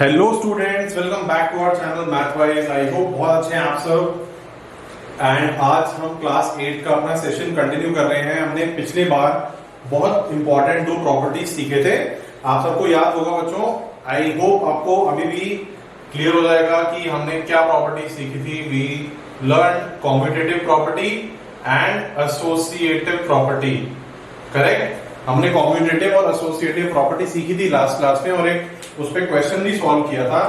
Hello students, welcome back to our channel Mathwise. I hope बहुत अच्छे हैं आप सब। एंड आज हम क्लास 8 का अपना सेशन कंटिन्यू कर रहे हैं। हमने पिछली बार बहुत इंपॉर्टेंट दो प्रॉपर्टीज सीखे थे, आप सबको याद होगा बच्चों। आई होप आपको अभी भी क्लियर हो जाएगा कि हमने क्या प्रॉपर्टीज सीखी थी। We learn competitive property and associative property, correct. हमने कॉम्पिटिटिव और एसोसिएटिव प्रॉपर्टी सीखी थी लास्ट क्लास में और एक उस पर क्वेश्चन भी सॉल्व किया था।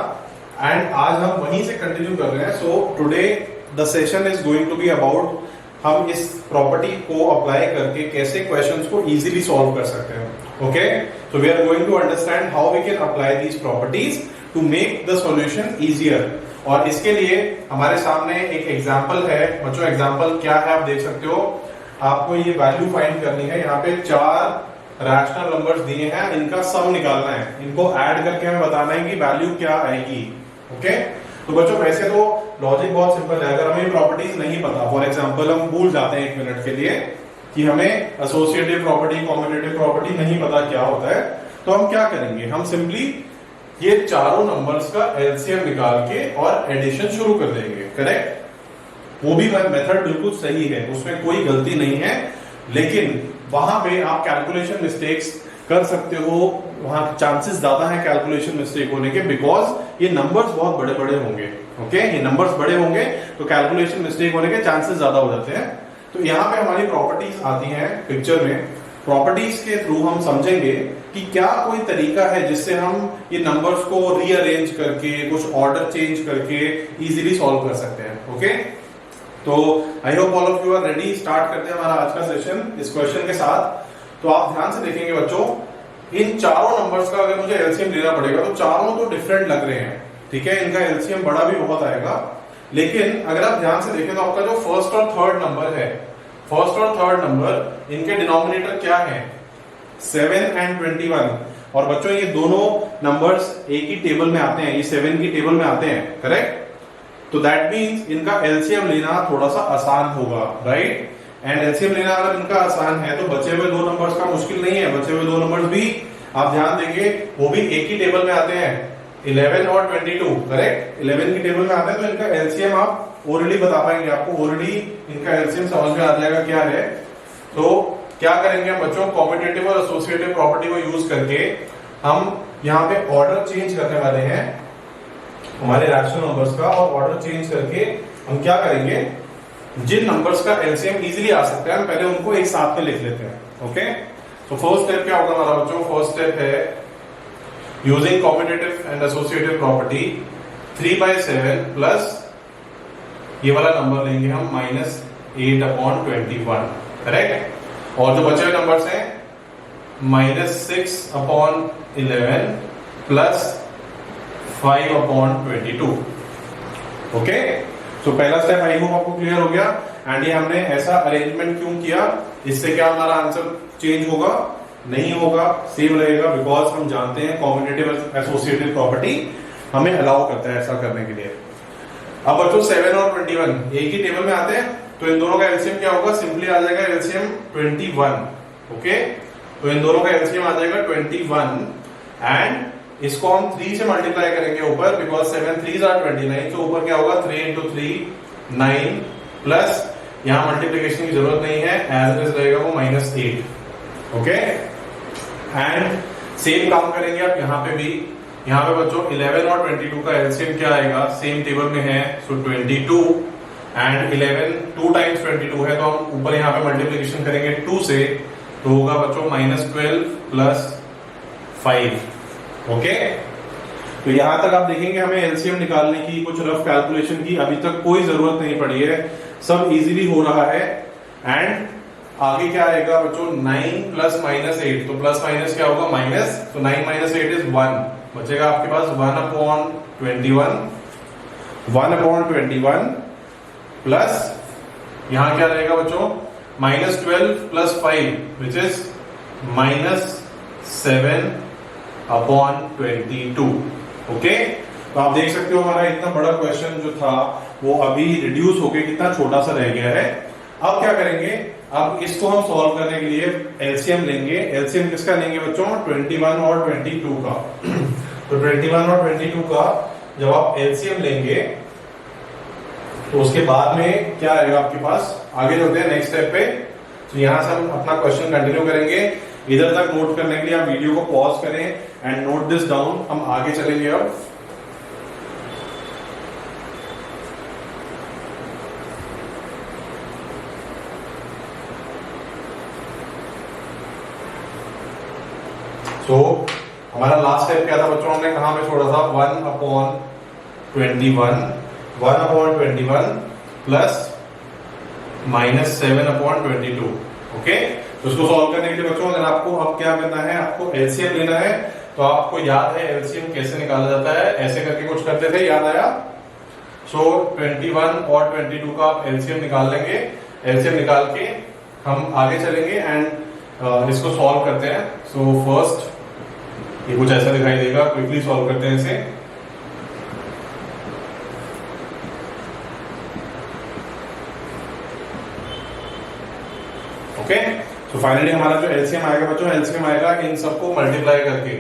एंड आज हम वहीं से कंटिन्यू कर रहे हैं। So today the session is going to be about हम इस प्रॉपर्टी को अप्लाई करके कैसे क्वेश्चंस को इजीली सॉल्व कर सकते हैं। Okay, so we are going to understand how we can apply these properties to make the solution easier. और इसके लिए हमारे सामने एक एग्जाम्पल है बच्चों। एग्जाम्पल क्या है आप देख सकते हो। आपको ये वैल्यू फाइंड करनी है। यहाँ पे 4 रैशनल नंबर्स दिए हैं, इनका सम निकालना है। इनको ऐड करके हमें बताना है कि वैल्यू क्या आएगी। ओके, तो बच्चों वैसे तो लॉजिक बहुत सिंपल है। अगर हमें प्रॉपर्टीज नहीं पता, फॉर एग्जांपल हम भूल जाते हैं 1 मिनट के लिए कि हमें एसोसिएटिव प्रॉपर्टी कॉम्पिटिटिव प्रॉपर्टी नहीं पता क्या होता है, तो हम क्या करेंगे, हम सिंपली ये चारों नंबर्स का एलसीएम निकाल के और एडिशन शुरू कर देंगे। करेक्ट, वो भी मेथड बिल्कुल सही है, उसमें कोई गलती नहीं है। लेकिन वहां पे आप कैलकुलेशन मिस्टेक्स कर सकते हो, वहां चांसेस ज्यादा है कैलकुलेशन मिस्टेक होने के, बिकॉज ये नंबर्स बहुत बड़े बड़े होंगे। ओके, ये नंबर्स बड़े होंगे तो कैलकुलेशन मिस्टेक होने के चांसेस ज्यादा हो जाते हैं। तो यहाँ पे हमारी प्रॉपर्टीज आती हैं पिक्चर में। प्रॉपर्टीज के थ्रू हम समझेंगे कि क्या कोई तरीका है जिससे हम ये नंबर्स को रीअरेंज करके कुछ ऑर्डर चेंज करके इजीली सॉल्व कर सकते हैं। ओके, तो I hope all of you are ready. Start करते हैं हमारा आज का सेशन इस क्वेश्चन के साथ। तो आप ध्यान से देखेंगे बच्चों, इन चारों नंबर्स का अगर मुझे एलसीएम लेना पड़ेगा तो चारों तो डिफरेंट लग रहे हैं, ठीक है। इनका एलसीएम बड़ा भी बहुत आएगा। लेकिन अगर आप ध्यान से देखें तो आपका जो फर्स्ट और थर्ड नंबर है, फर्स्ट और थर्ड नंबर, इनके डिनोमिनेटर क्या है, 7 एंड 21। और बच्चों ये दोनों नंबर्स एक ही टेबल में आते हैं, ये 7 की टेबल में आते हैं। करेक्ट, तो दैट मीन्स इनका एलसीएम लेना थोड़ा सा आसान होगा, राइट। एंड एलसीएम लेना अगर इनका आसान है तो बचे हुए 2 नंबर्स का मुश्किल नहीं है। बचे हुए 2 नंबर्स भी आप ध्यान देंगे वो भी एक ही टेबल में आते हैं, 11 और 22। करेक्ट, 11 की टेबल में आते हैं तो इनका एलसीएम आप ओरली बता पाएंगे, आपको ओरली इनका एलसीएम समझ में आ जाएगा क्या है। तो क्या करेंगे हम बच्चों, कॉम्पिटिटिव और एसोसिएटिव प्रॉपर्टी को यूज करके हम यहाँ पे ऑर्डर चेंज करने वाले हैं हमारे रैशनल नंबर्स का। और ऑर्डर चेंज करके हम क्या करेंगे, जिन नंबर्स का एलसीएम इजीली आ सकता है हम पहले उनको एक साथ में लिख लेते हैं। ओके, तो फर्स्ट स्टेप क्या होगा हमारा बच्चों, फर्स्ट स्टेप है using competitive and associative property 3/7 plus ये वाला नंबर लेंगे हम -8/21। करेक्ट, और जो बचे हुए नंबर्स हैं -6/11 प्लस 5/22। ओके, तो पहला स्टेप आई होप आपको क्लियर हो गया। एंड ये हमने ऐसा अरेंजमेंट क्यों किया, इससे क्या हमारा आंसर चेंज होगा, नहीं होगा, सेम रहेगा, बिकॉज हम जानते हैं कॉम्पिटिटिव एसोसिएटिव प्रॉपर्टी हमें अलाउ करता है ऐसा करने के लिए। अब बच्चों 7 और 21 एक ही टेबल में आते हैं तो इन दोनों का एलसीएम क्या होगा, सिंपली आ जाएगा एलसीएम 21। ओके, तो इन दोनों का एलसीएम आ जाएगा 21 एंड इसको हम 3 से मल्टीप्लाई करेंगे ऊपर, बिकॉज 7 3s are 29। तो ऊपर क्या होगा 3 into 3 9 प्लस यहां मल्टीप्लीकेशन की जरूरत नहीं है, एज इट इज रहेगा वो -8। ओके, एंड सेम काम करेंगे आप यहाँ पे भी। यहाँ पे बच्चों 11 और 22 का एलसीएम क्या आएगा, सेम टेबल में है, सो 22 एंड 11 2 टाइम्स 22 है तो हम ऊपर यहाँ पे मल्टीप्लीकेशन करेंगे 2 से, तो होगा बच्चों -12 प्लस 5। ओके, तो यहां तक आप देखेंगे हमें एलसीएम निकालने की कुछ रफ कैलकुलेशन की अभी तक कोई जरूरत नहीं पड़ी है, सब इजीली हो रहा है। एंड आगे क्या आएगा बच्चों, 9 प्लस -8, तो प्लस माइनस क्या होगा माइनस, तो 9 - 8 इज 1, बचेगा आपके पास 1/21 प्लस यहां क्या रहेगा बच्चों, -12 प्लस 5 विच इज -7/22। ओके, तो आप देख सकते हो हमारा इतना बड़ा क्वेश्चन जो था वो अभी रिड्यूस होके कितना छोटा सा रह गया है। अब क्या करेंगे, अब इसको हम सॉल्व करने के लिए एलसीएम लेंगे। एलसीएम किसका लेंगे बच्चों, 21 और 22 का। तो 21 और 22 का जब आप एलसीएम लेंगे तो उसके बाद में क्या आएगा आपके पास, आगे चलते हैं नेक्स्ट स्टेप पे। तो यहां से हम अपना क्वेश्चन कंटिन्यू करेंगे। इधर तक नोट करने के लिए आप वीडियो को पॉज करें एंड नोट दिस डाउन। हम आगे चलेंगे अब। तो हमारा लास्ट स्टेप क्या था बच्चों, हमने कहां पे छोड़ा था, 1/21 प्लस -7/22। ओके, तो इसको सॉल्व करने के लिए बच्चों अगर आपको अब क्या करना है, आपको एलसीएम लेना है। तो आपको याद है एलसीएम कैसे निकाला जाता है, ऐसे करके कुछ करते थे, याद आया? सो 21 और 22 का आप एलसीएम निकाल लेंगे। एलसीएम निकाल के हम आगे चलेंगे एंड इसको सॉल्व करते हैं। सो फर्स्ट ये कुछ ऐसा दिखाई देगा, क्विकली सॉल्व करते हैं इसे। ओके, तो फाइनली हमारा जो एलसीएम आएगा बच्चों, एलसीएम आएगा इन सबको मल्टीप्लाई करके,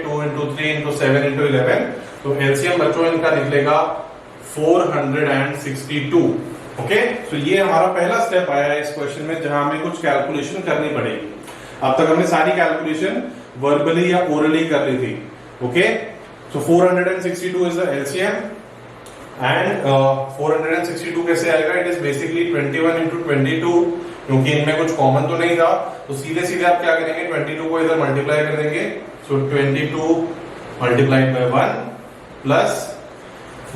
2 into 3 into 7 into 11। तो एलसीएम बच्चों इनका निकलेगा 462। ओके, तो ये हमारा पहला स्टेप आया है इस क्वेश्चन में, जहां हमें कुछ कैलकुलेशन करनी पड़ेगी। अब तक हमने सारी कैलकुलेशन वर्बली या ओरली कर ली थी। Okay, so 462 is the LCM and 462 कैसे आएगा, इट इज बेसिकली 21 into 22, क्योंकि इनमें कुछ कॉमन तो नहीं था। तो सीधे सीधे आप क्या करेंगे, 22 को इधर मल्टीप्लाई कर देंगे। सो 22 multiplied by 1 plus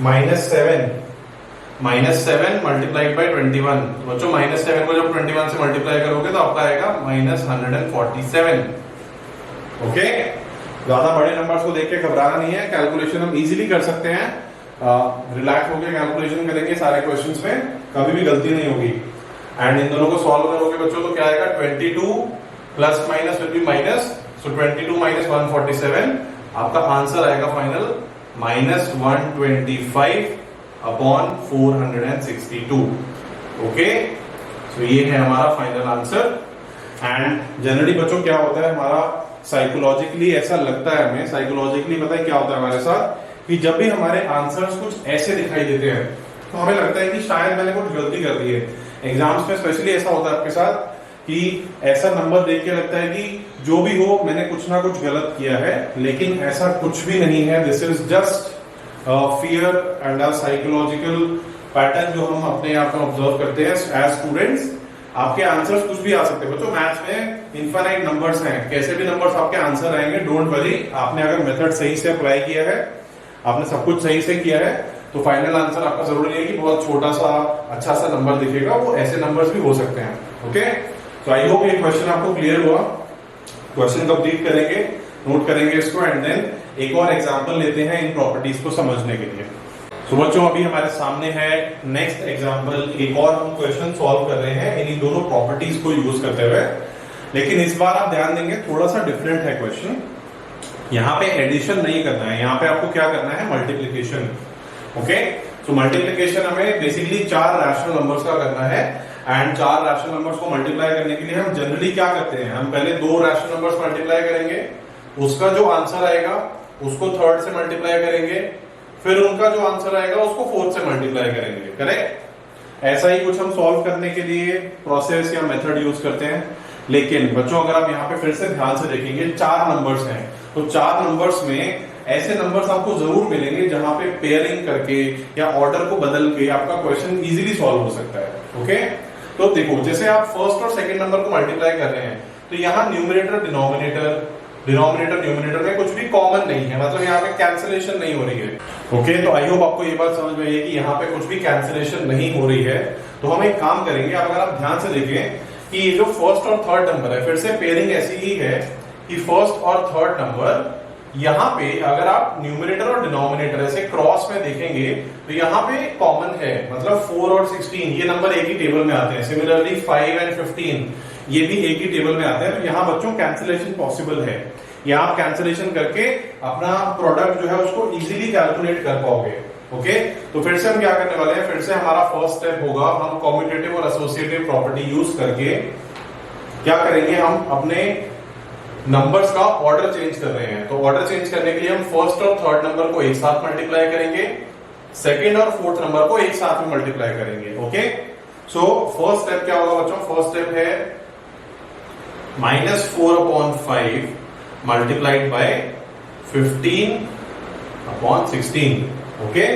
-7 multiplied by 21। बच्चों -7 को जब 21 से मल्टीप्लाई करोगे तो आपका आएगा -147। ओके, ज्यादा बड़े नंबर्स को देख के घबराना नहीं है, कैलकुलेशन हम इजीली कर सकते हैं। रिलैक्स होकर कैलकुलेशन करेंगे सारे क्वेश्चंस में, कभी भी गलती नहीं होगी। एंड इन दोनों को सॉल्व करोगे बच्चों तो क्या आएगा, 22 plus minus will be minus. So 22 minus 147, आपका आंसर आएगा फाइनल -125/462। ओके, सो ये है हमारा फाइनल आंसर। एंड जनरली बच्चों क्या होता है, हमारा साइकोलॉजिकली ऐसा लगता है हमें, साइकोलॉजिकली पता है क्या होता है हमारे साथ, कि जब भी हमारे आंसर्स कुछ ऐसे दिखाई देते हैं तो हमें लगता है कि शायद मैंने कुछ गलती कर दी है। एग्जाम्स में स्पेशली ऐसा होता है आपके साथ कि ऐसा नंबर देख के लगता है कि जो भी हो मैंने कुछ ना कुछ गलत किया है, लेकिन ऐसा कुछ भी नहीं है। This is just fear and a psychological pattern जो हम अपने आप में ऑब्जर्व करते हैं एज स्टूडेंट्स। आपके आंसर्स कुछ भी आ सकते हैं बच्चों, मैथ्स में इनफाइनाइट नंबर्स हैं, कैसे भी नंबर्स आपके आंसर आएंगे, डोंट वरी। आपने अगर मेथड सही से अप्लाई किया है, आपने सब कुछ सही से किया है, तो फाइनल आंसर आपका जरूरी नहीं है कि बहुत छोटा सा अच्छा सा नंबर दिखेगा, वो ऐसे नंबर्स भी हो सकते हैं। ओके, तो आई होप ये क्वेश्चन आपको क्लियर हुआ। क्वेश्चन कंप्लीट करेंगे, नोट करेंगे इसको एंड देन एक और एग्जांपल लेते हैं इन प्रॉपर्टीज को समझने के लिए। तो बच्चों अभी हमारे सामने है नेक्स्ट एग्जांपल, एक और हम क्वेश्चन सॉल्व कर रहे हैं इन्हीं दोनों प्रॉपर्टीज को यूज करते हुए। लेकिन इस बार आप ध्यान देंगे थोड़ा सा डिफरेंट है क्वेश्चन। यहाँ पे एडिशन नहीं करना है, यहाँ पे आपको क्या करना है, मल्टीप्लीकेशन। ओके, सो मल्टीप्लीकेशन हमें बेसिकली 4 रैशनल नंबर्स का करना है एंड 4 रैशनल नंबर्स को मल्टीप्लाई करने के लिए हम जनरली क्या करते हैं, हम पहले 2 रैशनल नंबर्स मल्टीप्लाई करेंगे, उसका जो आंसर आएगा उसको 3rd से मल्टीप्लाई करेंगे, फिर उनका जो आंसर आएगा उसको 4th से मल्टीप्लाई करेंगे। करेक्ट? ऐसा ही कुछ हम सॉल्व करने के लिए प्रोसेस या मेथड यूज करते हैं। लेकिन बच्चों अगर आप यहाँ पे फिर से ध्यान से देखेंगे 4 नंबर्स हैं, तो 4 नंबर्स में ऐसे नंबर्स आपको जरूर मिलेंगे जहां पे पेयरिंग करके या ऑर्डर को बदल के आपका क्वेश्चन इजीली सॉल्व हो सकता है। ओके, तो देखो जैसे आप फर्स्ट और सेकंड नंबर को मल्टीप्लाई कर रहे हैं, तो यहाँ न्यूमरेटर न्यूमरेटर में कुछ भी कॉमन नहीं है, मतलब यहाँ पे कैंसिलेशन नहीं हो रही है। ओके, तो आई होप आपको ये बात समझ में आई है कि यहाँ पे कुछ भी कैंसिलेशन नहीं हो रही है। तो हम एक काम करेंगे, अगर आप ध्यान से देखें कि ये जो फर्स्ट और थर्ड नंबर है, फिर से पेयरिंग ऐसी ही है कि फर्स्ट और थर्ड नंबर यहाँ पे अगर आप न्यूमरेटर और डिनोमिनेटर ऐसे क्रॉस में देखेंगे तो यहाँ पे कॉमन है, मतलब 4 और 16 ये नंबर एक ही टेबल में आते हैं। सिमिलरली 5 एंड 15 ये भी एक ही टेबल में आते हैं। तो यहाँ बच्चों कैंसिलेशन पॉसिबल है, यहाँ आप कैंसिलेशन करके अपना प्रोडक्ट जो है उसको इजीली कैलकुलेट कर पाओगे। ओके, तो फिर से हम क्या करने वाले हैं, फिर से हमारा फर्स्ट स्टेप होगा, हम कॉम्यूटेटिव और एसोसिएटिव प्रॉपर्टी यूज करके क्या करेंगे, हम अपने नंबर्स का ऑर्डर चेंज कर रहे हैं, तो ऑर्डर चेंज करने के लिए हम फर्स्ट और थर्ड नंबर को एक साथ मल्टीप्लाई करेंगे, सेकेंड और फोर्थ नंबर को एक साथ में मल्टीप्लाई करेंगे। ओके, सो फर्स्ट स्टेप क्या होगा बच्चों? फर्स्ट स्टेप है -4/5 मल्टीप्लाइड बाय 15/16। ओके,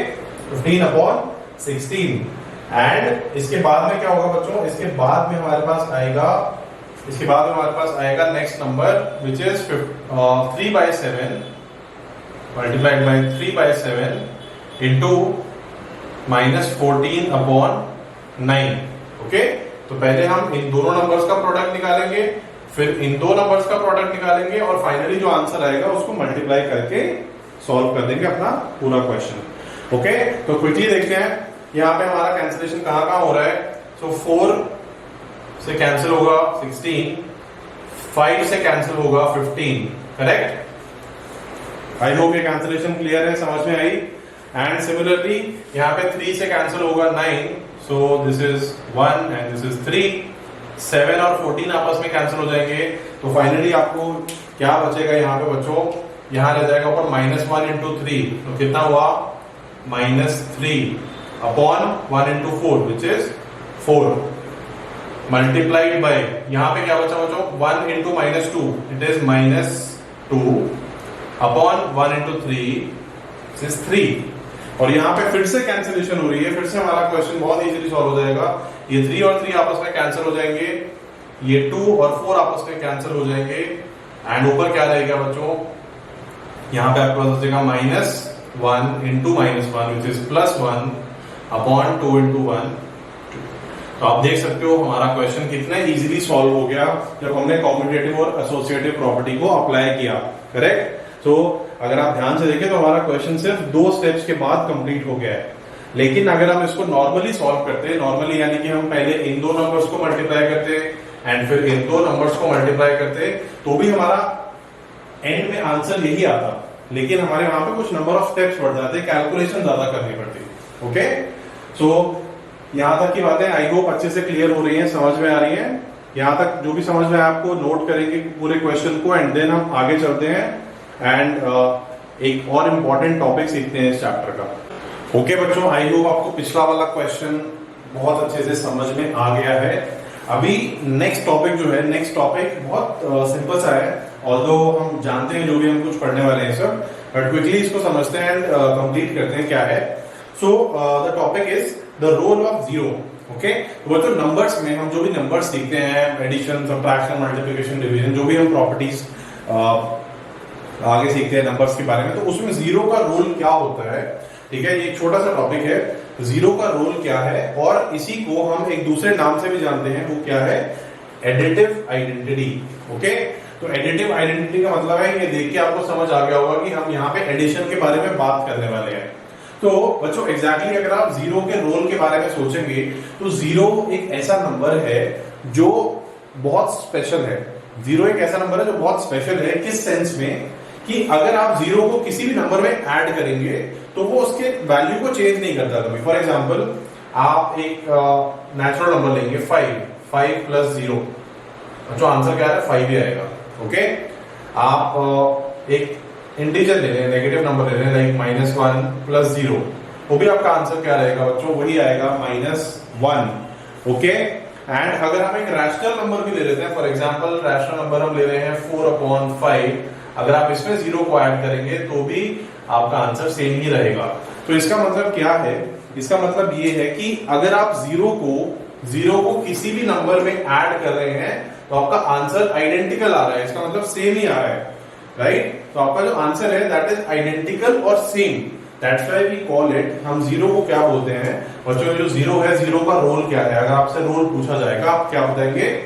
15/16। एंड इसके बाद में क्या होगा बच्चों? इसके बाद में हमारे पास आएगा next number which is 3/7 multiplied by 3/7 into -14/9। Okay, तो पहले हम इन दोनों नंबर्स का प्रोडक्ट निकालेंगे, फिर इन दो नंबर्स का प्रोडक्ट निकालेंगे और फाइनली जो आंसर आएगा उसको मल्टीप्लाई करके सॉल्व कर देंगे अपना पूरा क्वेश्चन। ओके, तो क्विकली देखते हैं यहाँ पे हमारा कैंसिलेशन कहाँ हो रहा है। सो 4 से कैंसिल होगा 16, 5 से कैंसिल होगा 15। करेक्ट? आई होप ये कैंसिलेशन क्लियर है, समझ में आई। एंड सिमिलरली यहाँ पे 3 से कैंसिल होगा 9, so this is 1 and this is 3। 7 और 14 आपस में कैंसिल हो जाएंगे, तो फाइनली आपको क्या बचेगा यहाँ पे बच्चों? यहाँ रह जाएगा ऊपर -1 इंटू 3, तो कितना हुआ? -3/1 into 4 which is 4 multiplied by, यहाँ पे क्या बचा बच्चों? 1 into -2 it is -2/1 into 3 is 3। और यहाँ पे फिर से कैंसिलेशन हो रही है, फिर से हमारा क्वेश्चन बहुत इजीली सॉल्व हो जाएगा। ये 3 और 3 आपस में कैंसिल हो जाएंगे, ये 2 और 4 आपस में कैंसिल हो जाएंगे, एंड ऊपर क्या रहेगा बच्चों? यहाँ पे आपके पास बचेगा -1 इंटू -1 विच इज +1/2 इंटू 1। तो आप देख सकते हो हमारा क्वेश्चन कितना इजीली सॉल्व हो गया जब हमने कॉम्यूटेटिव और एसोसिएटिव प्रॉपर्टी को अप्लाई किया। करेक्ट? तो अगर आप ध्यान से देखें तो हमारा क्वेश्चन सिर्फ 2 स्टेप्स के बाद कंप्लीट हो गया है। लेकिन अगर हम इसको नॉर्मली सॉल्व करते, नॉर्मली यानी कि हम पहले इन दो नंबर्स को मल्टीप्लाई करते एंड फिर इन दो नंबर्स को मल्टीप्लाई करते, तो भी हमारा एंड में आंसर यही आता, लेकिन हमारे वहां पे कुछ नंबर ऑफ स्टेप्स बढ़ जाते, कैलकुलेशन ज्यादा करनी पड़ती। ओके, सो यहां तक की बातें आई होप अच्छे से क्लियर हो रही हैं, समझ में आ रही हैं। यहां तक जो भी समझ में आपको नोट करेंगे पूरे क्वेश्चन को, एंड देन हम आगे चलते हैं एंड एक और इम्पोर्टेंट टॉपिक सीखते हैं इस चैप्टर का। ओके बच्चों, आई होप आपको पिछला वाला क्वेश्चन बहुत अच्छे से समझ में आ गया है। अभी नेक्स्ट टॉपिक जो है, नेक्स्ट टॉपिक बहुत सिंपल सा है, ऑल्दो हम जानते हैं जो भी हम कुछ पढ़ने वाले हैं सब, बट क्विकली इसको समझते हैं एंड कंप्लीट करते हैं क्या है। So the topic is the role of zero. Okay, तो बच्चों नंबर्स में हम जो भी नंबर्स सीखते हैं, एडिशन, सब्ट्रैक्शन, मल्टीप्लिकेशन, डिवीजन, जो भी हम प्रॉपर्टीज आगे सीखते हैं नंबर्स के बारे में, तो उसमें जीरो का रोल क्या होता है। ठीक है, ये एक छोटा सा टॉपिक है, जीरो का रोल क्या है, और इसी को हम एक दूसरे नाम से भी जानते हैं, वो क्या है? Additive identity. ओके, तो एडिटिव आइडेंटिटी का मतलब है, ये देख के आपको समझ आ गया होगा कि हम यहाँ पे एडिशन के बारे में बात करने वाले हैं। तो बच्चों एग्जैक्टली अगर आप जीरो के रोल के बारे में सोचेंगे तो जीरो एक ऐसा नंबर है जो बहुत स्पेशल है। जीरो एक ऐसा नंबर है जो बहुत स्पेशल है, किस सेंस में कि अगर आप जीरो को किसी भी नंबर में ऐड करेंगे तो वो उसके वैल्यू को चेंज नहीं करता कभी। फॉर एग्जाम्पल आप एक नेचुरल नंबर लेंगे 5 प्लस 0, जो आंसर क्या है 5 ही आएगा। ओके, आप एक इंटीजर ले रहे हैं, नेगेटिव नंबर ले रहे हैं लाइक -1 प्लस 0, वो भी आपका आंसर क्या रहेगा बच्चों? वही आएगा -1। ओके, एंड अगर हम एक रैशनल नंबर भी ले लेते हैं, फॉर एग्जांपल रैशनल नंबर हम ले रहे हैं 4/5, अगर आप इसमें 0 को ऐड करेंगे तो भी आपका आंसर सेम ही रहेगा। तो इसका मतलब क्या है? इसका मतलब ये है कि अगर आप जीरो को किसी भी नंबर में ऐड कर रहे हैं तो आपका आंसर आइडेंटिकल आ रहा है, इसका मतलब सेम ही आ रहा है, राइट? तो आपका जो आंसर है दैट इज आइडेंटिकल और same, that's why we call it. हम जीरो को क्या बोलते हैं बच्चों? जो जीरो है, जीरो का रोल क्या है? अगर आपसे रोल पूछा जाएगा आप क्या बताएंगे?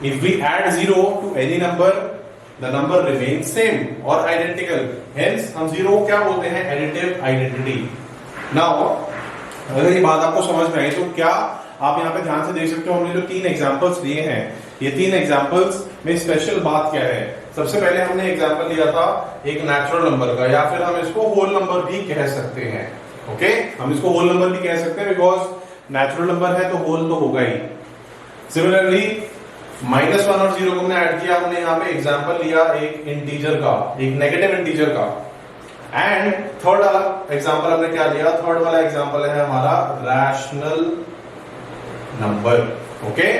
If we add 0 to any number the number remain same और आइडेंटिकल, हेंस हम जीरो को क्या बोलते हैं? Additive identity. नाउ अगर ये बात आपको समझ में आई तो क्या आप यहाँ पे ध्यान से देख सकते हो, हमने जो 3 एग्जांपल्स लिए हैं, ये 3 एग्जांपल्स में स्पेशल बात क्या है? सबसे पहले हमने एग्जांपल लिया था एक नेचुरल नंबर का, या फिर हम इसको होल नंबर भी कह सकते हैं। ओके, हम इसको होल नंबर भी कह सकते हैं बिकॉज नेचुरल नंबर है तो होल तो होगा ही। सिमिलरली -1 और 0 को हमने ऐड किया, हमने यहाँ पे एग्जांपल लिया एक इंटीजर का, एक नेगेटिव इंटीजर का। एंड थर्ड वाला एग्जांपल हमने क्या लिया, थर्ड वाला एग्जांपल है हमारा रैशनल नंबर। ओके,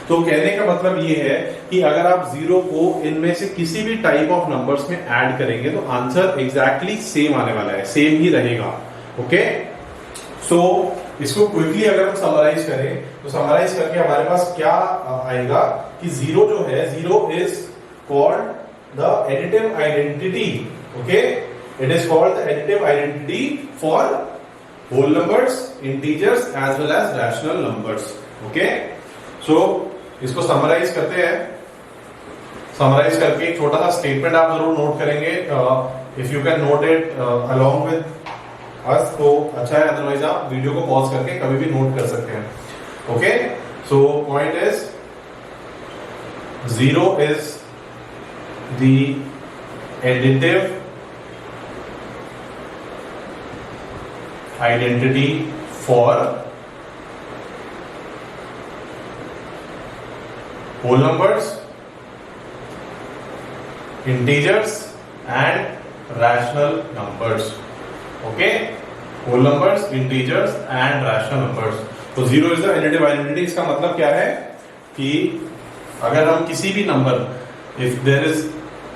तो कहने का मतलब ये है कि अगर आप 0 को इनमें से किसी भी टाइप ऑफ नंबर्स में ऐड करेंगे तो आंसर एग्जैक्टली सेम आने वाला है, सेम ही रहेगा। ओके, सो इसको क्विकली अगर हम समराइज करें तो समराइज करके हमारे पास क्या आएगा कि 0 जो है, 0 is called the additive identity. Okay, it is called the additive identity for whole numbers, integers as well as rational numbers. Okay, so इसको समराइज करते हैं। समराइज करके एक छोटा सा स्टेटमेंट आप जरूर नोट करेंगे, if you can note it along with us तो अच्छा है, अदरवाइज आप वीडियो को पॉज करके कभी भी नोट कर सकते हैं। Okay, so point is 0 is the additive identity for whole numbers, integers and rational numbers. Okay, whole numbers, integers and rational numbers. तो 0 is the additive identity। इसका मतलब क्या है कि अगर हम किसी भी number, if there is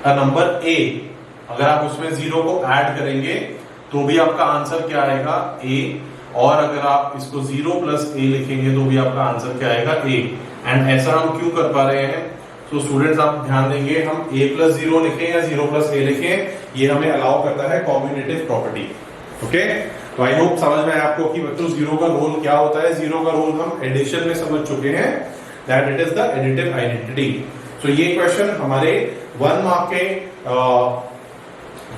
a number a, अगर आप उसमें 0 को ऐड करेंगे तो भी आपका आंसर क्या आएगा, a। और अगर आप इसको 0 प्लस a लिखेंगे तो भी आपका आंसर क्या आएगा, a। एंड ऐसा हम क्यों कर पा रहे हैं, तो स्टूडेंट्स आप ध्यान देंगे, हम a प्लस 0 लिखें या 0 प्लस a लिखें, ये हमें अलाउ करता है कॉम्बिनेटिव प्रॉपर्टी। ओके, तो आई होप समझ में आया आपको कि बच्चों 0 का रोल क्या होता है। 0 का रोल हम एडिशन में समझ चुके हैं, that it is the additive identity. So ये क्वेश्चन हमारे 1 मार्क के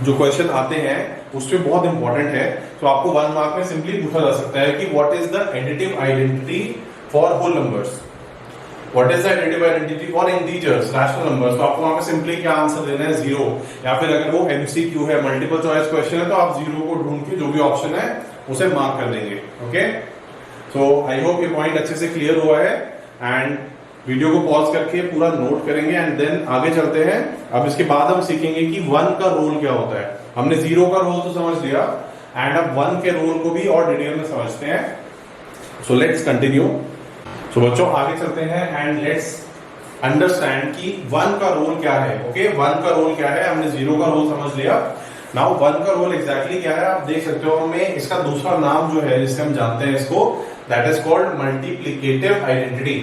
जो क्वेश्चन आते हैं उसमें बहुत इंपॉर्टेंट है। तो आपको 1 मार्क में सिंपली पूछा जा सकता है कि what is the additive identity for whole numbers, what is the additive identity for integers, rational numbers. तो आपको वहां पे सिंपली क्या आंसर देना है, 0। या फिर अगर वो एमसीक्यू है, मल्टीपल चॉइस क्वेश्चन है, तो आप 0 को ढूंढ के जो भी ऑप्शन है उसे मार्क कर देंगे। ओके, सो आई होप ये पॉइंट अच्छे से क्लियर हुआ है। एंड वीडियो को पॉज करके पूरा नोट करेंगे एंड देन आगे चलते हैं। अब इसके बाद हम सीखेंगे कि 1 का रोल क्या होता है। हमने 0 का रोल तो समझ लिया एंड अब 1 के रोल को भी और डिटेल में समझते हैं। So let's continue. तो बच्चों आगे चलते हैं एंड लेट्स अंडरस्टैंड कि 1 का रोल क्या है। ओके, 1 का रोल क्या है, हमने 0 का रोल समझ लिया। नाउ 1 का रोल एग्जैक्टली क्या है आप देख सकते हो। हमें इसका दूसरा नाम जो है जिससे हम जानते हैं इसको, that is called multiplicative identity.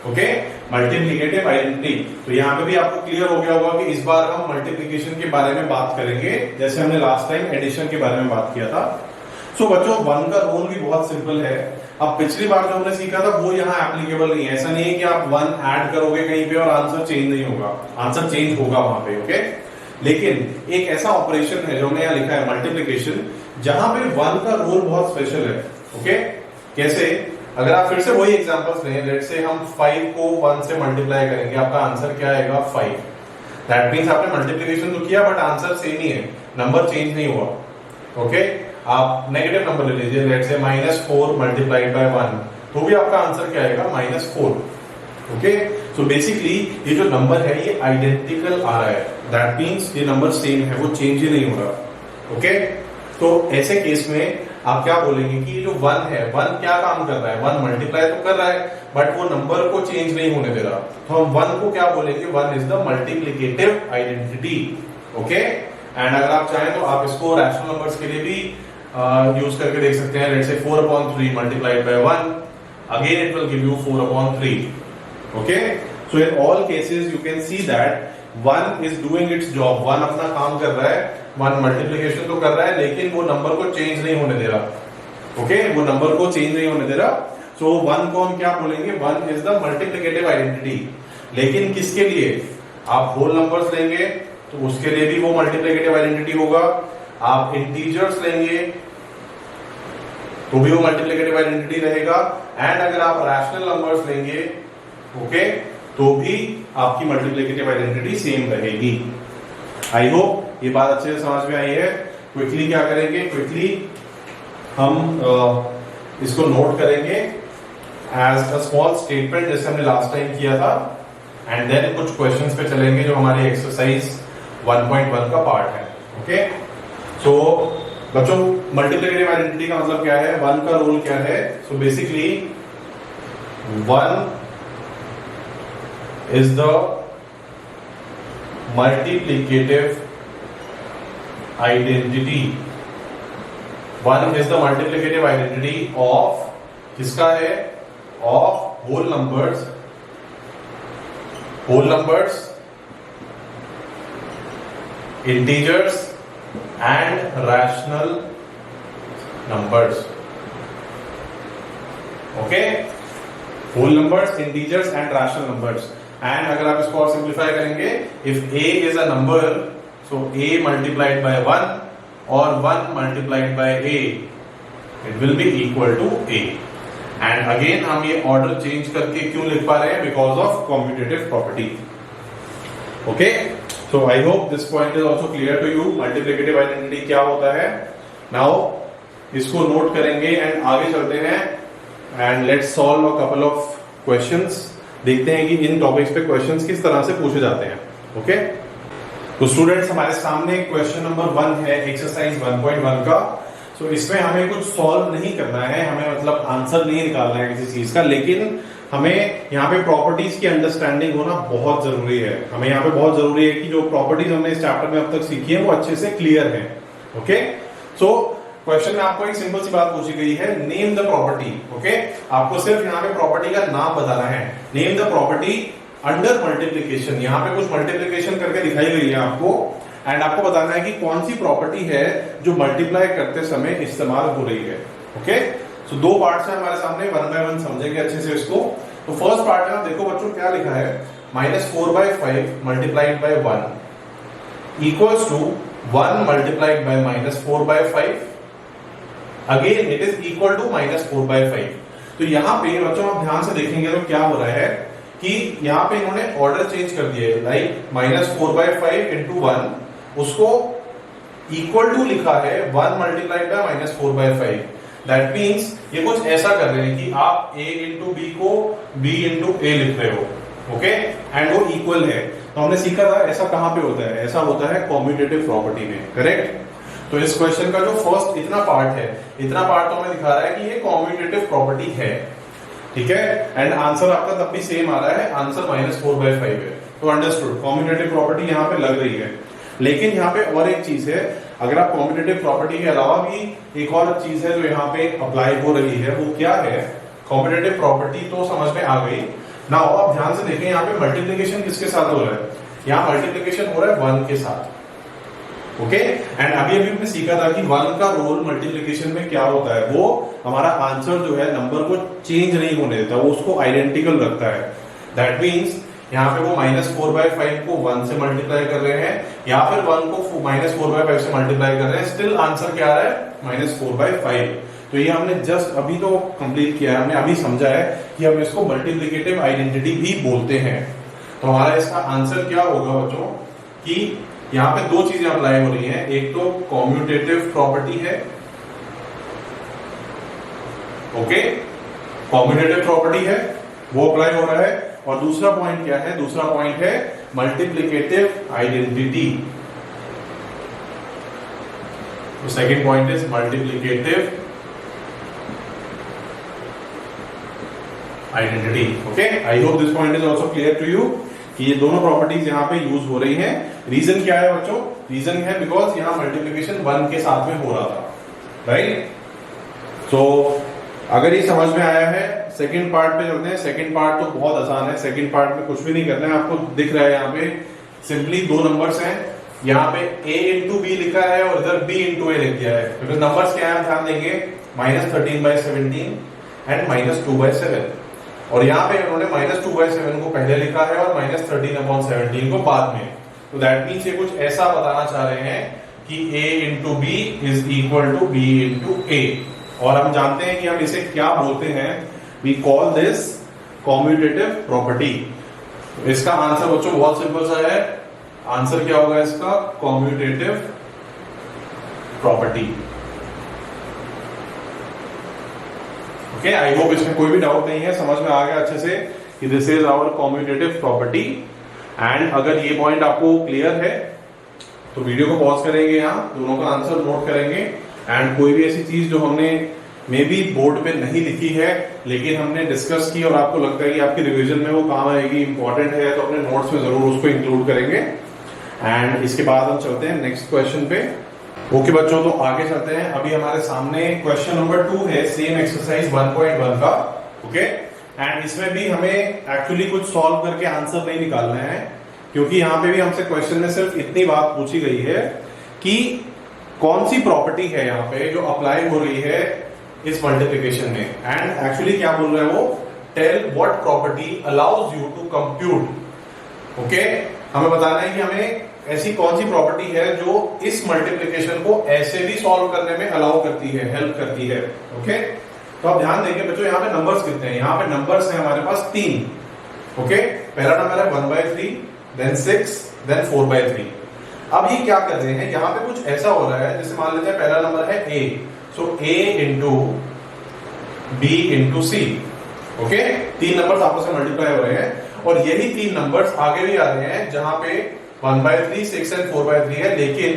Okay, multiplicative identity. तो यहाँ पे भी आपको क्लियर हो गया होगा कि इस बार हम मल्टीप्लिकेशन के बारे में बात करेंगे, जैसे हमने लास्ट टाइम एडिशन के बारे में बात किया था। सो बच्चों 1 का रोल भी बहुत सिंपल है। अब पिछली बार जो हमने सीखा था वो यहाँ एप्लीकेबल नहीं है। ऐसा नहीं है कि आप 1 ऐड करोगे कहीं पे और आंसर चेंज नहीं होगा, आंसर चेंज होगा वहां पे। ओके, लेकिन एक ऐसा ऑपरेशन है जो हमने यहाँ लिखा है मल्टीप्लिकेशन, जहां पे 1 का रोल बहुत स्पेशल है। ओके, कैसे, अगर आप फिर से वही एग्जांपल्स लें, लेट्स से हम 5 को 1 से मल्टीप्लाई करेंगे, आपका आंसर क्या आएगा, 5। दैट मींस आपने मल्टीप्लिकेशन तो किया बट आंसर सेम ही है, नंबर चेंज नहीं हुआ। ओके, आप नेगेटिव नंबर ले लीजिए, लेट्स से -4 मल्टीप्लाइड बाय 1, तो भी आपका आंसर क्या आएगा, -4। ओके, सो बेसिकली ये जो नंबर है ये आइडेंटिकल आ रहा है, दैट मींस ये नंबर सेम है, वो चेंज ही नहीं हो रहा। ओके, तो ऐसे केस में आप क्या बोलेंगे कि ये जो 1 है, 1 क्या काम कर रहा है, 1 मल्टीप्लाई तो कर रहा है बट वो नंबर को चेंज नहीं होने दे रहा। तो हम 1 को क्या बोलेंगे, 1 is the multiplicative identity. Okay, and अगर आप चाहें तो आप इसको रैशनल नंबर्स के लिए भी यूज करके देख सकते हैं। Let's say 4/3 multiplied by 1, again it will give you 4/3। Okay, so in all cases you can see that 1 is doing it's job, 1 अपना काम कर रहा है, 1 मल्टीप्लिकेशन तो कर रहा है लेकिन वो नंबर को चेंज नहीं होने दे रहा। ओके, वो नंबर को चेंज नहीं होने दे रहा। सो 1 को हम क्या बोलेंगे, 1 इज द मल्टीप्लिकेटिव आइडेंटिटी। लेकिन किसके लिए, आप होल नंबर्स लेंगे तो उसके लिए भी वो मल्टीप्लिकेटिव आइडेंटिटी होगा, आप इंटीजर्स लेंगे तो भी वो मल्टीप्लिकेटिव आइडेंटिटी रहेगा, एंड अगर आप रैशनल नंबर्स लेंगे ओके तो भी आपकी मल्टीप्लिकेटिव आइडेंटिटी सेम रहेगी। आई होप ये बात अच्छे से समझ में आई है। क्विकली क्या करेंगे, क्विकली हम इसको नोट करेंगे एज अ स्मॉल स्टेटमेंट, जैसे हमने लास्ट टाइम किया था। एंड देन कुछ क्वेश्चंस पे चलेंगे जो हमारी एक्सरसाइज 1.1 का पार्ट है। ओके, सो बच्चों मल्टीप्लिकेटिव आइडेंटिटी का मतलब क्या है, 1 का रोल क्या है? So basically 1 is the multiplicative identity, 1 is the multiplicative identity of, किसका है? Of whole numbers, integers and rational numbers. Okay, whole numbers, integers and rational numbers. And अगर आप इसको और सिंप्लीफाई करेंगे, if a is a number, so a multiplied by 1 or 1 multiplied by a, it will be equal to a. And again हम ये order change करके क्यों लिख पा रहे हैं? Because of competitive property. Okay, so I hope this point is also clear to you. Multiplicative identity क्या होता है? नाउ इसको नोट करेंगे एंड आगे चलते हैं and let's solve a couple of questions. देखते हैं कि इन टॉपिक्स पे क्वेश्चंस किस तरह से पूछे जाते हैं। ओके, तो स्टूडेंट्स हमारे सामने क्वेश्चन नंबर 1 है एक्सरसाइज 1.1 का। सो इसमें हमें कुछ सॉल्व नहीं करना है, हमें मतलब आंसर नहीं निकालना है किसी चीज का, लेकिन हमें यहाँ पे प्रॉपर्टीज की अंडरस्टैंडिंग होना बहुत जरूरी है। हमें यहाँ पे बहुत जरूरी है कि जो प्रॉपर्टीज हमने इस चैप्टर में अब तक सीखी है वो अच्छे से क्लियर है। ओके, सो क्वेश्चन में आपको एक सिंपल सी बात पूछी गई है, नेम द प्रॉपर्टी। ओके, आपको सिर्फ यहाँ पे प्रॉपर्टी का नाम बताना है, name the property under multiplication. यहाँ पे कुछ मल्टीप्लीकेशन करके दिखाई गई है आपको, एंड आपको बताना है कि कौन सी प्रॉपर्टी है जो मल्टीप्लाई करते समय इस्तेमाल हो रही है। ओके, सो दो पार्ट्स हैं हमारे सामने, 1 by 1 समझेंगे अच्छे से इसको। तो फर्स्ट पार्ट है, देखो बच्चों क्या लिखा है, -4/5 multiplied by 1 equals to 1 multiplied by -4/5, again it is equal to -4/5। तो यहाँ पे बच्चों आप ध्यान से देखेंगे तो क्या हो रहा है कि यहाँ पे इन्होंने ऑर्डर चेंज कर दिया है, लाइक -4/5 इंटू 1, उसको इक्वल टू लिखा है 1 मल्टीप्लाइड बाय -4/5। दैट मीन्स ये कुछ ऐसा कर रहे हैं कि आप a इंटू बी को b इंटू a लिख रहे हो। ओके, एंड वो इक्वल है। तो हमने सीखा था ऐसा कहां पे होता है, ऐसा होता है कॉम्यूटेटिव प्रॉपर्टी में, करेक्ट। तो इस क्वेश्चन का जो फर्स्ट इतना पार्ट है, इतना पार्ट तो हमें दिखा रहा है कि ये कॉम्यूटेटिव प्रॉपर्टी है, ठीक है। एंड आंसर आपका तब भी सेम आ रहा है, आंसर -4/5 है। तो अंडरस्टूड, कॉम्यूटेटिव प्रॉपर्टी यहाँ पे लग रही है। लेकिन यहाँ पे और एक चीज है, अगर आप कॉम्पिटिटिव प्रॉपर्टी के अलावा भी एक और चीज है जो यहाँ पे अप्लाई हो रही है, वो क्या है? कॉम्पिटिटिव प्रॉपर्टी तो समझ में आ गई। नाउ आप ध्यान से देखें, यहाँ पे मल्टीप्लिकेशन किसके साथ हो रहा है? यहाँ मल्टीप्लिकेशन हो रहा है 1 के साथ। ओके, एंड अभी अभी हमने सीखा था कि 1 का रोल मल्टीप्लिकेशन में क्या होता है, वो हमारा आंसर जो है नंबर को चेंज नहीं होने देता, वो उसको आइडेंटिकल रखता है। दैट मीन्स यहाँ पे वो -4/5 को 1 से मल्टीप्लाई कर रहे हैं, या फिर 1 को -4/5 से मल्टीप्लाई कर रहे हैं, स्टिल आंसर क्या आ रहा है? -4/5। तो ये हमने जस्ट अभी तो कंप्लीट किया है, हमने अभी समझा है कि हम इसको मल्टीप्लिकेटिव आइडेंटिटी भी बोलते हैं। तो हमारा इसका आंसर क्या होगा बच्चों कि यहाँ पे दो चीजें अप्लाई हो रही हैं, एक तो कॉम्यूटेटिव प्रॉपर्टी है, ओके, कॉम्यूटेटिव प्रॉपर्टी है वो अप्लाई हो रहा है, और दूसरा पॉइंट क्या है? दूसरा पॉइंट है मल्टीप्लिकेटिव आइडेंटिटी। तो second point is multiplicative identity. Okay, I hope this point is also clear to you कि ये दोनों प्रॉपर्टीज यहाँ पे यूज हो रही हैं। रीजन क्या है बच्चों? रीजन है बिकॉज यहाँ मल्टीप्लिकेशन 1 के साथ में हो रहा था, राइट। तो अगर ये समझ में आया है, सेकंड पार्ट पे चलते हैं। सेकंड पार्ट तो बहुत आसान है, सेकंड पार्ट में कुछ भी नहीं करना है, आपको दिख रहा है यहाँ पे सिंपली दो नंबर्स हैं, यहाँ पे a इंटू बी लिखा है और इधर b इंटू a लिख दिया है। तो नंबर्स क्या है ध्यान देंगे, -13/17 एंड -2/7, और यहाँ पे उन्होंने -2/7 को पहले लिखा है और -13/17 को बाद में। तो दैट मीन्स ये कुछ ऐसा बताना चाह रहे हैं कि a into b is equal to b into a, और हम जानते हैं कि हम इसे क्या बोलते हैं, we call this commutative property. इसका आंसर बच्चों बहुत सिंपल सा है, आंसर क्या होगा इसका? Commutative property. Okay, I hope इसमें कोई भी डाउट नहीं है, समझ में आ गया अच्छे से कि this is our commutative property. And अगर ये पॉइंट आपको क्लियर है तो वीडियो को पॉज करेंगे, यहाँ दोनों का आंसर नोट करेंगे। एंड कोई भी ऐसी चीज जो हमने मे बी बोर्ड पे नहीं लिखी है लेकिन हमने डिस्कस की और आपको लगता है कि आपकी रिवीजन में वो काम आएगी, इंपॉर्टेंट है, तो अपने नोट्स में जरूर उसको इंक्लूड करेंगे। एंड इसके बाद हम चलते हैं नेक्स्ट क्वेश्चन पे। ओके बच्चों, तो आगे चलते हैं। अभी हमारे सामने क्वेश्चन नंबर 2 है, सेम एक्सरसाइज 1.1 का। ओके, एंड इसमें भी हमें एक्चुअली कुछ सॉल्व करके आंसर नहीं निकालना है, क्योंकि यहाँ पे भी हमसे क्वेश्चन में सिर्फ इतनी बात पूछी गई है कि कौन सी प्रॉपर्टी है यहाँ पे जो अप्लाई हो रही है इस मल्टीप्लिकेशन में। एंड एक्चुअली क्या बोल रहे हैं वो, tell what property allows you to compute. Okay, हमें बताना है कि हमें ऐसी कौन सी प्रॉपर्टी है जो इस मल्टीप्लिकेशन को ऐसे भी सॉल्व करने में अलाउ करती है, हेल्प करती है। ओके, तो आप ध्यान देंगे बच्चों, यहाँ पे नंबर्स कितने हैं, यहाँ पे नंबर्स हैं हमारे पास 3। ओके, पहला नंबर है 1/3, देन 6, देन 4/3। अब ये क्या कर रहे हैं, यहाँ पे कुछ ऐसा हो रहा है, जैसे मान लेते हैं पहला नंबर है a, so a into b into c। Okay, 3 numbers आपस में मल्टीप्लाई हो रहे हैं और यही 3 नंबर्स आगे भी आ रहे हैं जहां पे 1/3, 6 एंड 4/3 है, लेकिन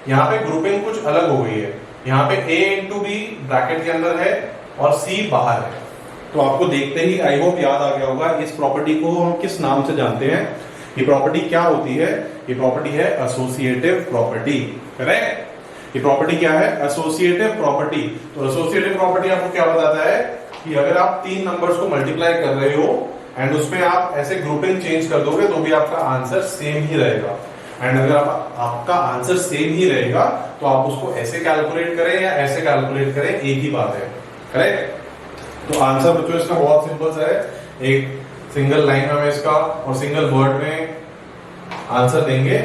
यहाँ पे ग्रुपिंग कुछ अलग हो गई है। यहाँ पे a इंटू बी ब्रैकेट के अंदर है और c बाहर है। तो आपको देखते ही आई होप याद आ गया होगा इस प्रॉपर्टी को हम किस नाम से जानते हैं। ये प्रॉपर्टी क्या होती है, ये प्रॉपर्टी है एसोसिएटिव प्रॉपर्टी। करेक्ट, ये प्रॉपर्टी क्या है, एसोसिएटिव प्रॉपर्टी। तो एसोसिएटिव प्रॉपर्टी आपको क्या बताता है कि अगर आप 3 नंबर्स को मल्टीप्लाई कर रहे हो एंड उसमें आप ऐसे ग्रुपिंग चेंज कर दोगे तो भी आपका आंसर सेम ही रहेगा। एंड अगर आपका आंसर सेम ही रहेगा तो आप उसको ऐसे कैलकुलेट करें या ऐसे कैलकुलेट करें, एक ही बात है। करेक्ट, तो आंसर बच्चों इसका बहुत सिंपल सा है, एक सिंगल लाइन में इसका और सिंगल वर्ड में आंसर देंगे।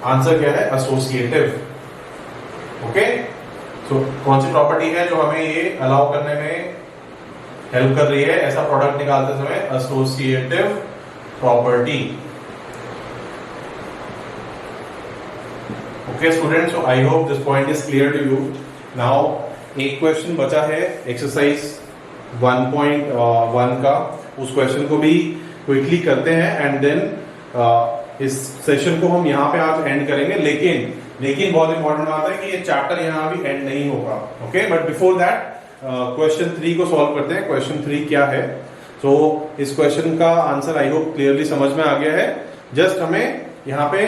आंसर क्या है, एसोसिएटिव। ओके, तो कौन सी प्रॉपर्टी है जो हमें ये अलाउ करने में हेल्प कर रही है, ऐसा प्रोडक्ट निकालते समय, associative property. Okay students, so I hope this point is clear to you. Now एक क्वेश्चन बचा है एक्सरसाइज 1.1 का, उस क्वेश्चन को भी क्विकली करते हैं एंड देन इस सेशन को हम यहाँ पे आज एंड करेंगे। लेकिन बहुत इंपॉर्टेंट बात है कि ये चैप्टर यहाँ भी एंड नहीं होगा। Okay, but before that question 3 को सॉल्व करते हैं। क्वेश्चन 3 क्या है, सो इस क्वेश्चन का आंसर आई होप क्लियरली समझ में आ गया है। जस्ट हमें यहाँ पे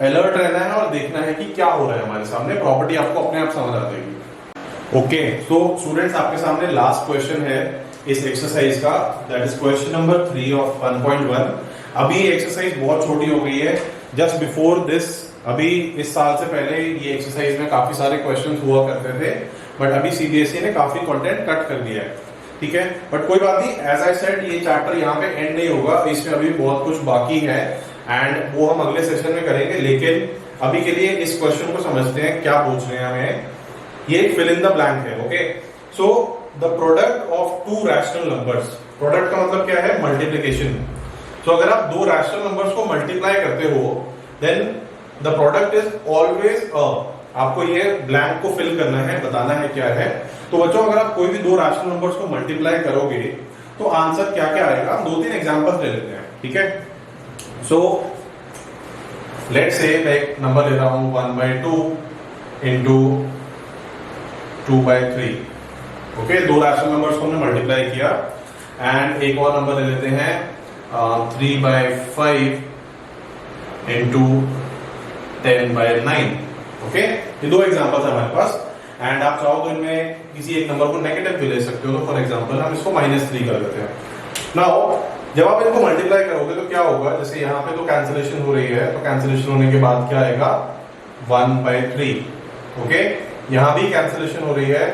अलर्ट रहना है और देखना है कि क्या हो रहा है हमारे सामने, प्रॉपर्टी आपको अपने आप समझ आ जाएगी। ओके, सो स्टूडेंट्स आपके सामने लास्ट क्वेश्चन है इस एक्सरसाइज का, that is question number 3 of 1.1। अभी एक्सरसाइज बहुत छोटी हो गई है, जस्ट बिफोर दिस, अभी इस साल से पहले ये एक्सरसाइज में काफी सारे क्वेश्चंस हुआ करते थे, बट अभी सीबीएसई ने काफी कंटेंट कट कर दिया है। ठीक है, बट कोई बात नहीं, एज आई सेड ये चैप्टर यहाँ पे एंड नहीं होगा, इसमें अभी बहुत कुछ बाकी है एंड वो हम अगले सेशन में करेंगे। लेकिन अभी के लिए इस क्वेश्चन को समझते हैं, क्या पूछ रहे हैं हमें। ये फिल इन द ब्लैंक है। Okay, so the product of 2 rational numbers, product का मतलब क्या है, मल्टीप्लिकेशन। तो अगर आप 2 रैशनल नंबर्स को मल्टीप्लाई करते हो then the product is always a, आपको ये ब्लैंक को फिल करना है, बताना है क्या है। तो बच्चों अगर आप कोई भी 2 रैशनल नंबर्स को मल्टीप्लाई करोगे तो आंसर क्या क्या आएगा, हम 2-3 एग्जांपल्स ले लेते हैं। ठीक है, सो लेट्स से मैं एक नंबर ले रहा हूं 1/2 इंटू 2/3। ओके, 2 रैशनल नंबर्स को हमने मल्टीप्लाई किया एंड एक और नंबर ले लेते हैं 3/5 इंटू 10/9। ओके, ये 2 एग्जांपल्स है हमारे पास एंड आप चाहो तो इनमें किसी एक नंबर को नेगेटिव भी ले सकते हो। तो फॉर एग्जांपल हम इसको -3 कर देते हैं। नाउ जब आप इनको मल्टीप्लाई करोगे तो क्या होगा, जैसे यहाँ पे तो कैंसिलेशन हो रही है, तो कैंसिलेशन होने के बाद क्या आएगा 1/3। ओके, यहां भी कैंसिलेशन हो रही है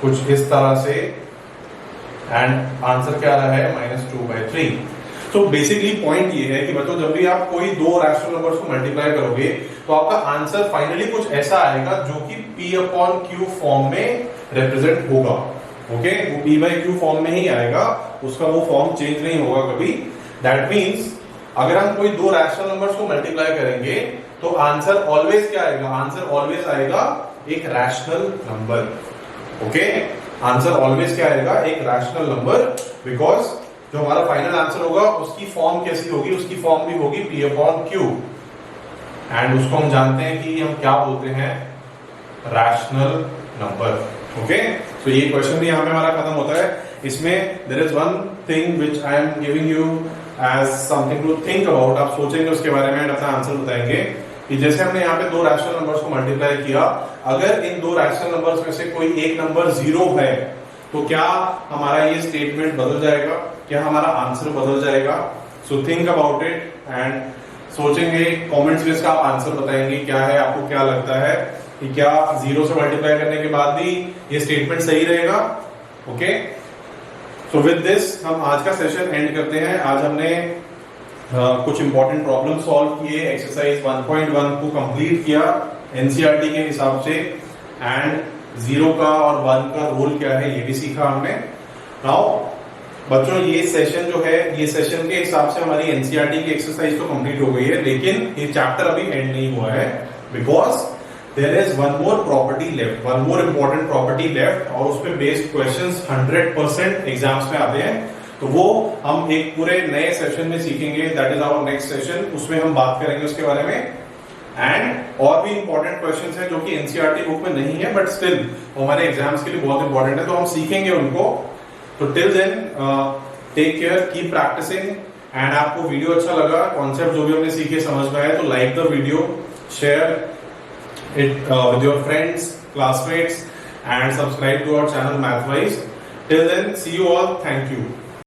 कुछ इस तरह से एंड आंसर क्या आ रहा है -2/3। तो बेसिकली पॉइंट ये है कि बच्चों जब भी आप कोई 2 रैशनल नंबर्स को मल्टीप्लाई करोगे तो आपका आंसर फाइनली कुछ ऐसा आएगा जो कि P/Q फॉर्म में रिप्रेजेंट होगा। ओके, वो P/Q फॉर्म में ही आएगा, उसका वो फॉर्म चेंज नहीं होगा कभी। दैट मीन्स अगर हम कोई 2 रैशनल नंबर्स को मल्टीप्लाई करेंगे तो आंसर ऑलवेज क्या आएगा, आंसर ऑलवेज आएगा एक rational number. Okay, answer always क्या आएगा, एक रैशनल नंबर, बिकॉज जो हमारा फाइनल आंसर होगा उसकी फॉर्म कैसी होगी, उसकी फॉर्म भी होगी P/Q, एंड उसको हम जानते हैं कि हम क्या बोलते हैं, रैशनल नंबर। ओके, तो ये क्वेश्चन भी यहाँ पे हमारा खत्म होता है। इसमें there is one thing which I am giving you as something to think about. आप सोचेंगे उसके बारे में, अपना आंसर बताएंगे कि जैसे हमने यहाँ पे दो रैशनल नंबर्स को मल्टीप्लाई किया, अगर इन दो रैशनल नंबर्स में से कोई एक नंबर 0 है तो क्या हमारा ये स्टेटमेंट बदल जाएगा, क्या हमारा आंसर बदल जाएगा? So think about it and सोचेंगे, कमेंट्स में इसका आप आंसर बताएंगे क्या है, आपको क्या लगता है कि क्या 0 से मल्टीप्लाई करने के बाद भी ये स्टेटमेंट सही रहेगा? ओके, सो विद दिस हम आज का सेशन एंड करते हैं। आज हमने कुछ इंपॉर्टेंट प्रॉब्लम सॉल्व किए, एक्सरसाइज 1.1 को कंप्लीट किया एनसीईआरटी के हिसाब से, एंड 0 का और 1 का रोल क्या है ये भी सीखा हमने। नाउ बच्चों, ये सेशन जो है, ये सेशन के हिसाब से हमारी एनसीईआरटी की एक्सरसाइज तो कंप्लीट हो गई है, लेकिन ये चैप्टर अभी एंड नहीं हुआ है, because there is one more property left, one more important property left, और उस पर बेस्ड क्वेश्चंस 100% एग्जाम्स में आते हैं। तो वो हम एक पूरे नए सेशन में सीखेंगे, that is our next session. उसमें हम बात करेंगे उसके बारे में, एंड और भी इंपॉर्टेंट क्वेश्चंस हैं जो कि एनसीईआरटी बुक में नहीं है, बट स्टिल हमारे एग्जाम्स के लिए बहुत इंपॉर्टेंट है, तो हम सीखेंगे उनको। तो till then take care, keep practising, and आपको वीडियो अच्छा लगा, कॉन्सेप्ट जो भी हमने सीखे समझ में आए, तो like the video, share it with your friends, classmates, and subscribe to our channel Mathwise. Till then, see you all. Thank you.